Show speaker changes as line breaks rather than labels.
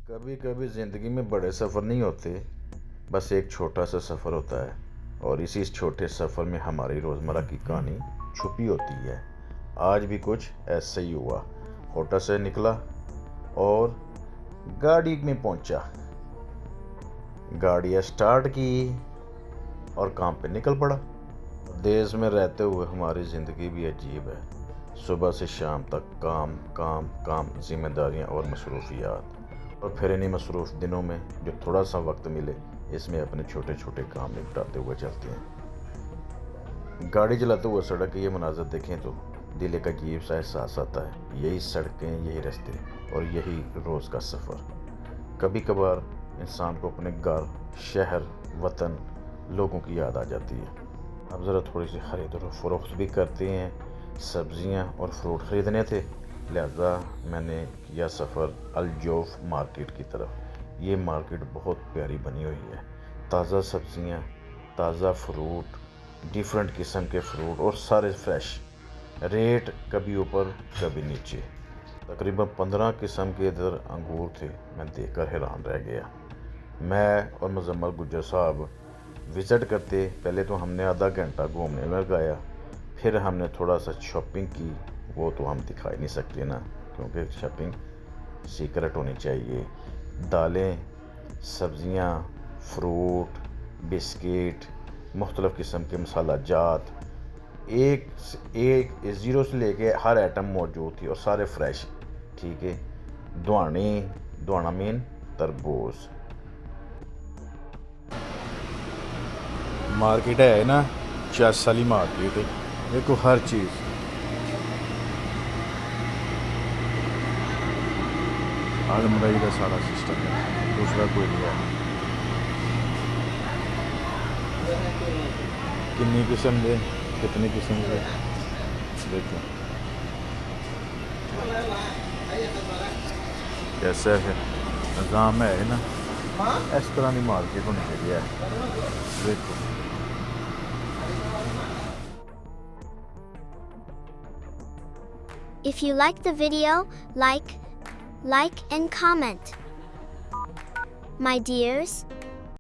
कभी कभी ज़िंदगी में बड़े सफ़र नहीं होते, बस एक छोटा सा सफ़र होता है। और इसी इस छोटे सफ़र में हमारी रोज़मर्रा की कहानी छुपी होती है। आज भी कुछ ऐसा ही हुआ। होटल से निकला और गाड़ी में पहुंचा। गाड़ियाँ स्टार्ट की और काम पे निकल पड़ा। देश में रहते हुए हमारी ज़िंदगी भी अजीब है। सुबह से शाम तक काम काम काम, जिम्मेदारियाँ और मसरूफियात। और फिर इन्हीं मसरूफ़ दिनों में जो थोड़ा सा वक्त मिले, इसमें अपने छोटे छोटे काम निपटाते हुए चलते हैं। गाड़ी चलाते हुए सड़क के ये मनाज़र देखें तो दिल एक अजीब सा एहसास आता है। यही सड़कें, यही रास्ते और यही रोज़ का सफ़र। कभी कभार इंसान को अपने घर, शहर, वतन, लोगों की याद आ जाती है। अब ज़रा थोड़ी सी खरीद और फ़रोख्त भी करते हैं। सब्ज़ियाँ और फ्रूट ख़रीदने थे, लिहाजा मैंने किया सफ़र अलजोफ़ मार्केट की तरफ। ये मार्केट बहुत प्यारी बनी हुई है। ताज़ा सब्ज़ियाँ, ताज़ा फ्रूट, डिफरेंट किस्म के फ्रूट और सारे फ्रेश। रेट कभी ऊपर कभी नीचे। तकरीबन 15 किस्म के इधर अंगूर थे। मैं देखकर हैरान रह गया। मैं और मुज़म्मल गुज्जर साहब विज़िट करते पहले तो हमने आधा घंटा घूमने में लगाया। फिर हमने थोड़ा सा शॉपिंग की। वो तो हम दिखा ही नहीं सकते ना, क्योंकि शॉपिंग सीक्रेट होनी चाहिए। दालें, सब्ज़ियाँ, फ्रूट, बिस्किट, मुख्तलिफ़ किस्म के मसाला जात, एक एक ज़ीरो से लेके हर आइटम मौजूद थी और सारे फ्रेश। ठीक है। दुआना मीन तरबूज। मार्केट है ना, 4 साली मार्केट है। देखो हर चीज़। अलमराई का सारा सिस्टम है, दूसरा कोई नहीं है। कितनी किस्म दे, कितनी किस्म के देखो कैसा है निज़ाम है ना। इस तरह की मार्केट होनी चाहिए। देखो
If you like the video, like and comment. My dears.